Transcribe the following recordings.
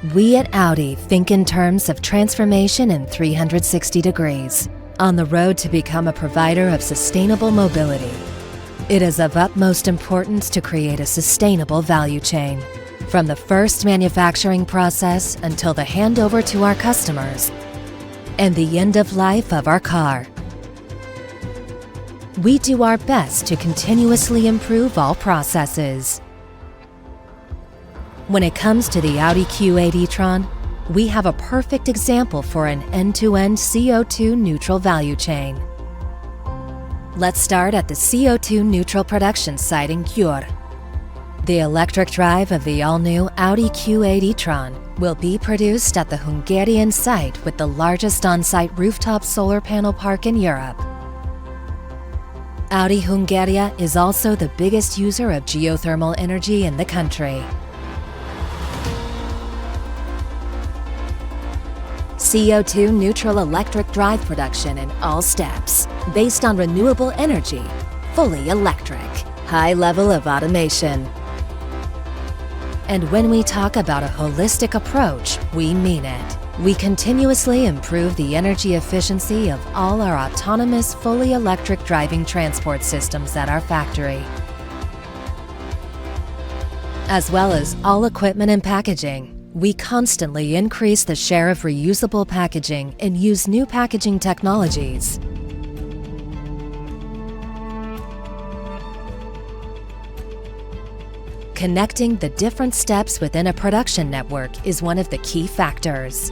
We at Audi think in terms of transformation in 360 degrees, on the road to become a provider of sustainable mobility. It is of utmost importance to create a sustainable value chain, from the first manufacturing process until the handover to our customers and the end of life of our car. We do our best to continuously improve all processes. When it comes to the Audi Q8 e-tron, we have a perfect example for an end-to-end CO2 neutral value chain. Let's start at the CO2 neutral production site in Győr. The electric drive of the all-new Audi Q8 e-tron will be produced at the Hungarian site with the largest on-site rooftop solar panel park in Europe. Audi Hungary is also the biggest user of geothermal energy in the country. CO2 neutral electric drive production in all steps, based on renewable energy, fully electric, high level of automation. And when we talk about a holistic approach, we mean it. We continuously improve the energy efficiency of all our autonomous, fully electric driving transport systems at our factory, as well as all equipment and packaging. We constantly increase the share of reusable packaging and use new packaging technologies. Connecting the different steps within a production network is one of the key factors.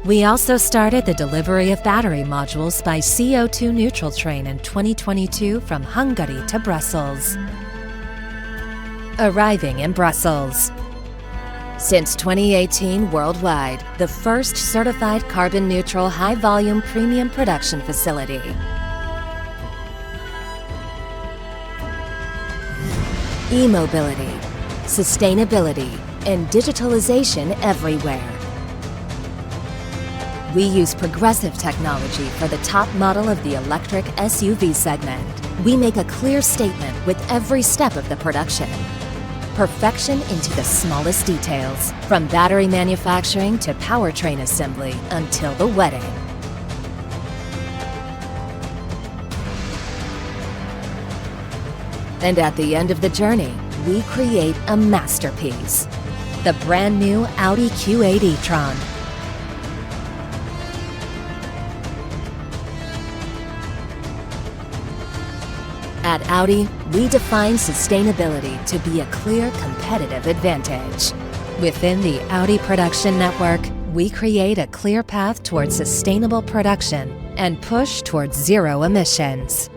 We also started the delivery of battery modules by CO2 neutral train in 2022 from Hungary to Brussels. Arriving in Brussels. Since 2018 worldwide, the first certified carbon-neutral high-volume premium production facility. E-mobility, sustainability, and digitalization everywhere. We use progressive technology for the top model of the electric SUV segment. We make a clear statement with every step of the production. Perfection into the smallest details, from battery manufacturing to powertrain assembly until the wedding. And at the end of the journey, we create a masterpiece, the brand new Audi Q8 e-tron. At Audi, we define sustainability to be a clear competitive advantage. Within the Audi production network, we create a clear path towards sustainable production and push towards zero emissions.